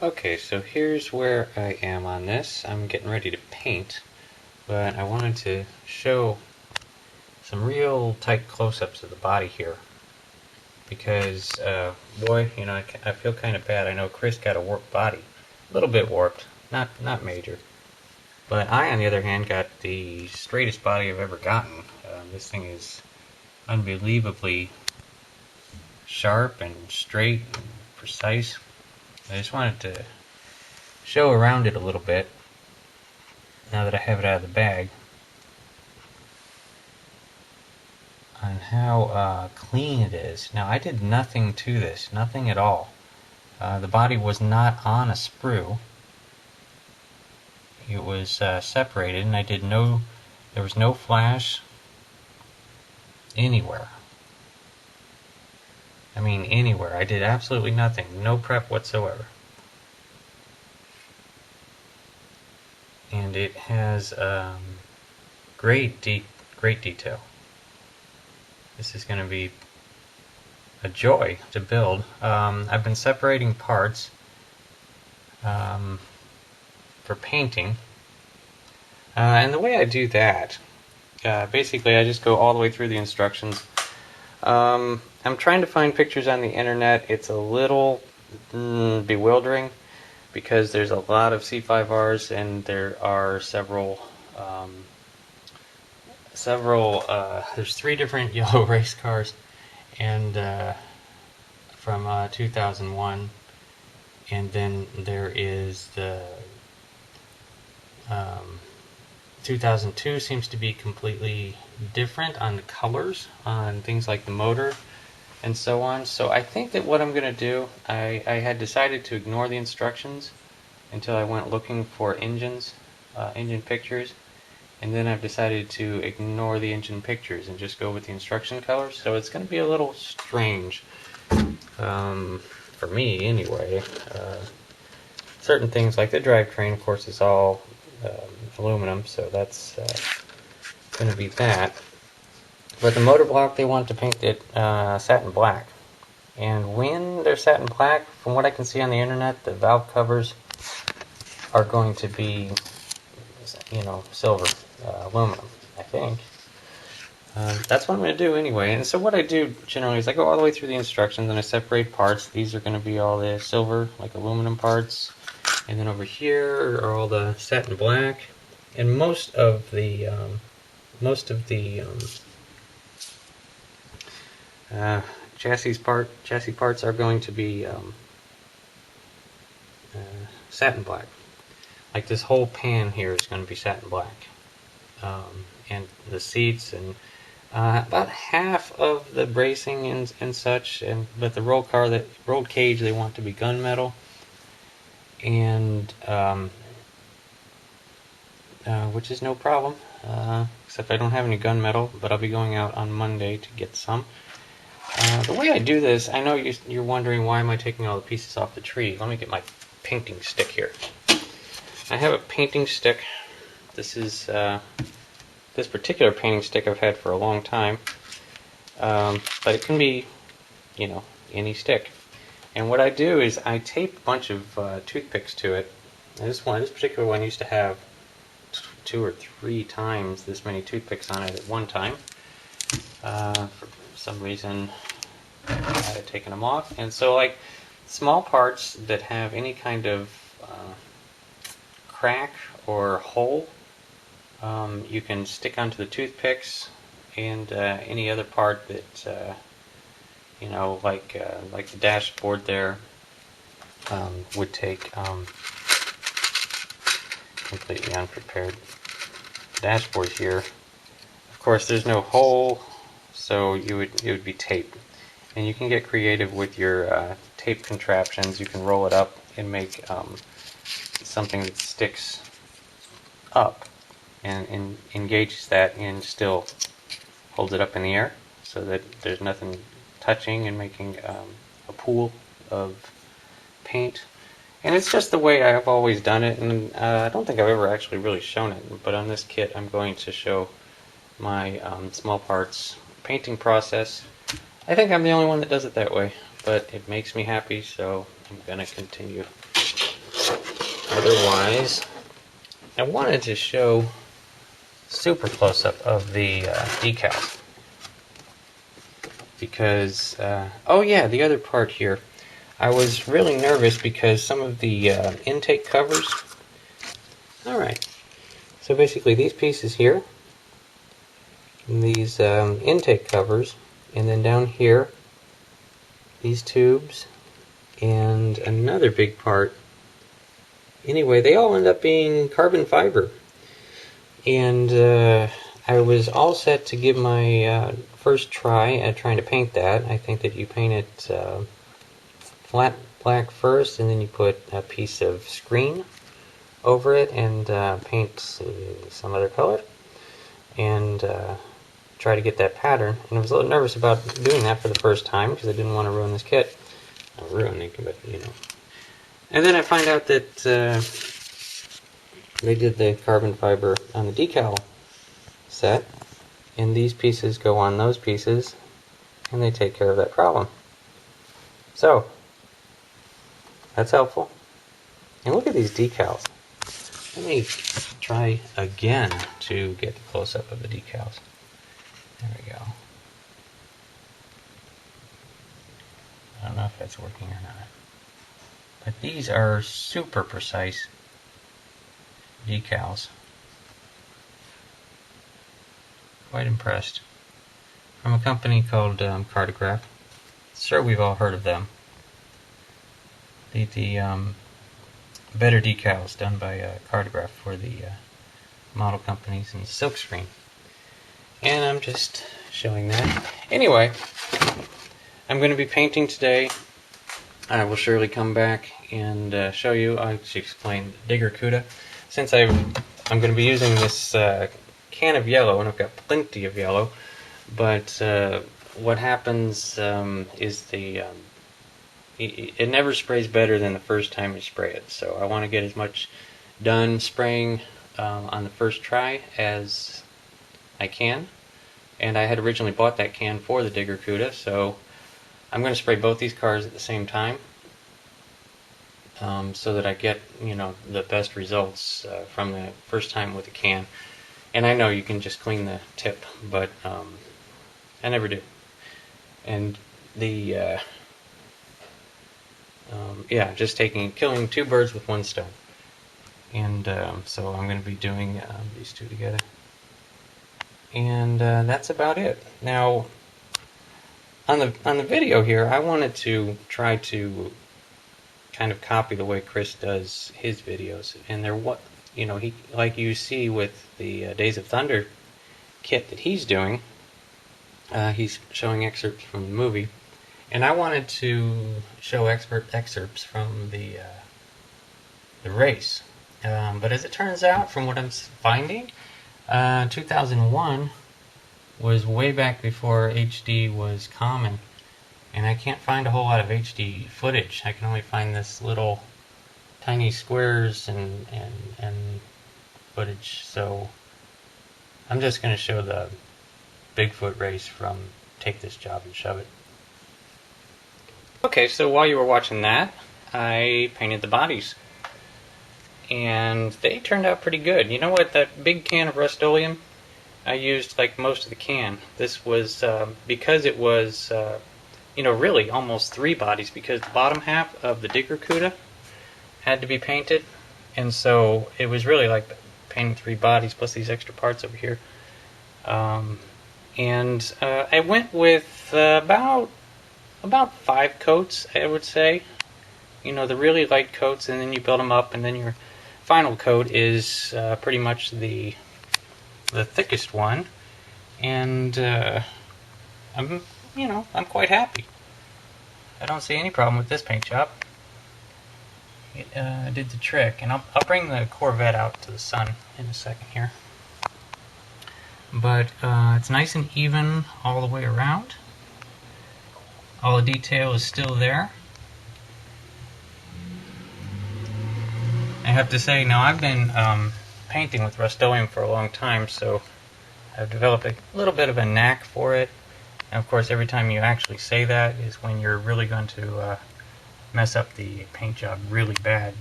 Okay, so here's where I am on this. I'm getting ready to paint, but I wanted to show some real tight close-ups of the body here because, boy, you know, I feel kind of bad. I know Chris got a warped body, a little bit warped, not major. But I, on the other hand, got the straightest body I've ever gotten. This thing is unbelievably sharp and straight and precise. I just wanted to show around it a little bit now that I have it out of the bag on how clean it is. Now I did nothing to this, nothing at all. The body was not on a sprue. It was separated, and there was no flash anywhere. I mean anywhere. I did absolutely nothing, no prep whatsoever. And it has great detail. This is going to be a joy to build. I've been separating parts for painting, and the way I do that, basically I just go all the way through the instructions. I'm trying to find pictures on the internet. It's a little bewildering because there's a lot of C5 Rs and there are there's 3 different yellow race cars and from 2001, and then there is the 2002 seems to be completely different on the colors, on things like the motor and so on. So I think that what I'm going to do, I had decided to ignore the instructions until I went looking for engine pictures, and then I've decided to ignore the engine pictures and just go with the instruction colors. So it's going to be a little strange, for me anyway. Certain things like the drivetrain, of course, is all aluminum, so that's going to be that. But the motor block, they want to paint it satin black. And when they're satin black, from what I can see on the internet, the valve covers are going to be, you know, silver, aluminum, I think. That's what I'm going to do anyway. And so what I do generally is I go all the way through the instructions and I separate parts. These are going to be all the silver, like aluminum parts. And then over here are all the satin black. And most of the chassis parts are going to be satin black. Like this whole pan here is going to be satin black, and the seats and about half of the bracing and such. But the roll cage, they want to be gunmetal, and which is no problem. Except I don't have any gunmetal, but I'll be going out on Monday to get some. The way I do this, I know you're wondering why am I taking all the pieces off the tree. Let me get my painting stick here. I have a painting stick. This is this particular painting stick I've had for a long time, but it can be, you know, any stick. And what I do is I tape a bunch of toothpicks to it. And this particular one used to have 2 or 3 times this many toothpicks on it at one time. For some reason I had taken them off, and so like small parts that have any kind of crack or hole, you can stick onto the toothpicks, and any other part that you know, like the dashboard there, would take completely unprepared dashboard here. Of course, there's no hole, so it would be tape, and you can get creative with your tape contraptions. You can roll it up and make something that sticks up and engages that and still holds it up in the air so that there's nothing touching and making a pool of paint. And it's just the way I've always done it, and I don't think I've ever actually really shown it, but on this kit I'm going to show my small parts painting process. I think I'm the only one that does it that way, but it makes me happy, so I'm going to continue. otherwise, I wanted to show super close-up of the decals. Because, oh yeah, the other part here. I was really nervous because some of the intake covers. Alright, so basically these pieces here, these intake covers, and then down here, these tubes, and another big part. Anyway, they all end up being carbon fiber. And I was all set to give my first try at trying to paint that. I think that you paint it flat black first, and then you put a piece of screen over it and paint some other color and try to get that pattern. And I was a little nervous about doing that for the first time because I didn't want to ruin this kit. Not ruin it, but you know. And then I find out that they did the carbon fiber on the decal set, and these pieces go on those pieces, and they take care of that problem. So, that's helpful. And look at these decals. Let me try again to get the close-up of the decals. There we go. I don't know if that's working or not. But these are super precise decals. Quite impressed. From a company called Cartograph. Sure, we've all heard of them. The better decals done by Cartograph for the model companies and silkscreen. And I'm just showing that. Anyway, I'm going to be painting today. I will surely come back and show you. I'll actually explain Digger Cuda. Since I'm going to be using this can of yellow, and I've got plenty of yellow, but what happens is it never sprays better than the first time you spray it. So I want to get as much done spraying on the first try as I can. And I had originally bought that can for the Digger Cuda, so I'm going to spray both these cars at the same time so that I get, you know, the best results from the first time with the can. And I know you can just clean the tip, but I never do. And the yeah, just killing two birds with one stone. And so I'm going to be doing these two together. And that's about it. Now, on the video here, I wanted to try to kind of copy the way Chris does his videos, and you know, he, like you see with the Days of Thunder kit that he's doing, he's showing excerpts from the movie, and I wanted to show excerpts from the race. But as it turns out, from what I'm finding, 2001 was way back before HD was common, and I can't find a whole lot of HD footage. I can only find this little tiny squares and footage, so I'm just going to show the Bigfoot race from Take This Job and Shove It. Okay, so while you were watching that, I painted the bodies, and they turned out pretty good. You know what, that big can of Rust-Oleum, I used like most of the can. This was because it was you know, really almost three bodies, because the bottom half of the Digger Cuda had to be painted, and so it was really like painting three bodies plus these extra parts over here. And I went with about 5 coats, I would say. You know, the really light coats, and then you build them up, and then your final coat is pretty much the thickest one. And I'm quite happy. I don't see any problem with this paint job. It did the trick, and I'll bring the Corvette out to the sun in a second here. But it's nice and even all the way around. All the detail is still there. I have to say, now I've been painting with Rust-Oleum for a long time, so I've developed a little bit of a knack for it. And of course, every time you actually say that is when you're really going to mess up the paint job really bad.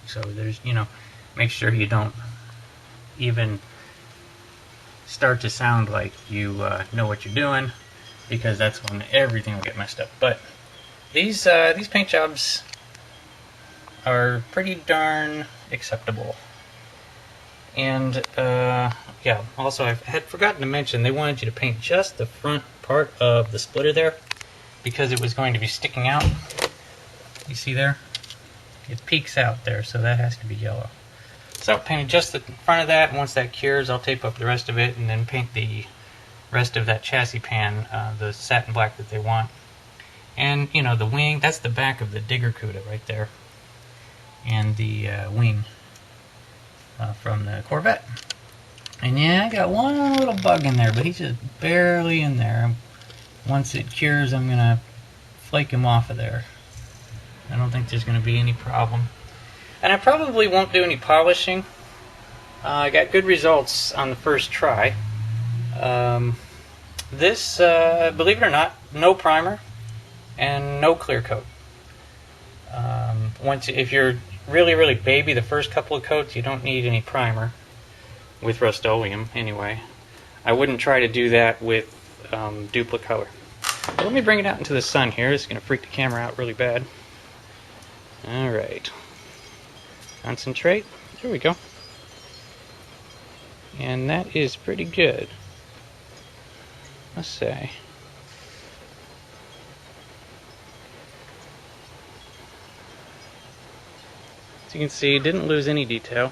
So there's, make sure you don't even start to sound like you know what you're doing, because that's when everything will get messed up. But these paint jobs are pretty darn acceptable. And yeah, also I had forgotten to mention, they wanted you to paint just the front part of the splitter there, because it was going to be sticking out. You see there? It peeks out there, so that has to be yellow. So painted just the front of that, and once that cures, I'll tape up the rest of it and then paint the rest of that chassis pan, the satin black that they want. And, the wing, that's the back of the digger CUDA right there. And the wing from the Corvette. And yeah, I got one little bug in there, but he's just barely in there. Once it cures, I'm going to flake him off of there. I don't think there's going to be any problem. And I probably won't do any polishing. I got good results on the first try. This, believe it or not, no primer and no clear coat. If you're really baby the first couple of coats, you don't need any primer with Rust-Oleum anyway. I wouldn't try to do that with Duplicolor. But let me bring it out into the sun here. It's going to freak the camera out really bad. Alright. Concentrate. There we go. And that is pretty good, must say. As you can see, didn't lose any detail.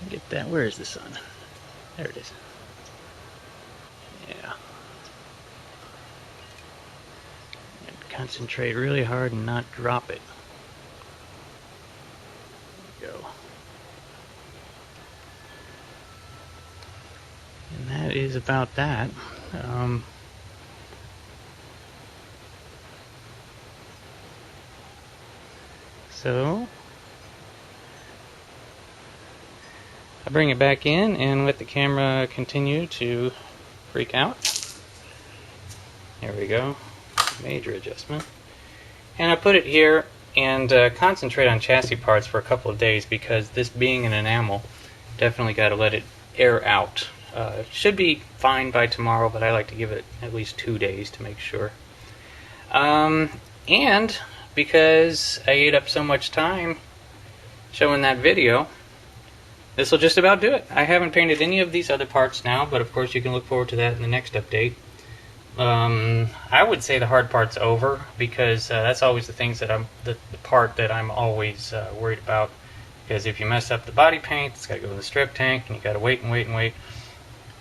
Get that. Where is the sun? There it is. Yeah. And concentrate really hard and not drop it. There we go. And that is about that. So I bring it back in and let the camera continue to freak out. There we go. Major adjustment. And I put it here and concentrate on chassis parts for a couple of days, because this being an enamel, definitely got to let it air out. It should be fine by tomorrow, but I like to give it at least 2 days to make sure. And because I ate up so much time showing that video, this will just about do it. I haven't painted any of these other parts now, but of course you can look forward to that in the next update. I would say the hard part's over, because that's always the things that the part that I'm always worried about. Because if you mess up the body paint, it's got to go to the strip tank, and you got to wait and wait and wait.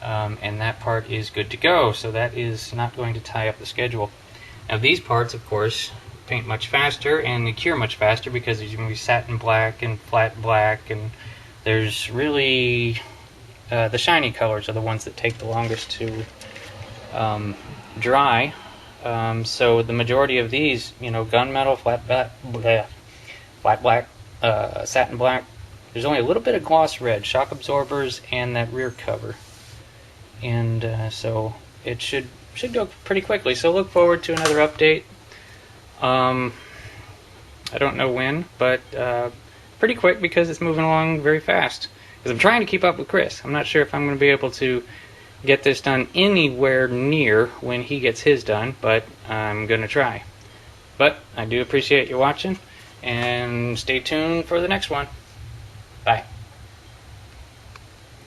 And that part is good to go, so that is not going to tie up the schedule. Now these parts, of course, paint much faster and they cure much faster, because there's going to be satin black and flat black, and there's really the shiny colors are the ones that take the longest to dry. So the majority of these, gunmetal, flat black, satin black, there's only a little bit of gloss red, shock absorbers, and that rear cover. And so it should go pretty quickly. So look forward to another update. I don't know when, but pretty quick, because it's moving along very fast. Because I'm trying to keep up with Chris. I'm not sure if I'm going to be able to get this done anywhere near when he gets his done, but I'm going to try. But I do appreciate you watching, and stay tuned for the next one. Bye.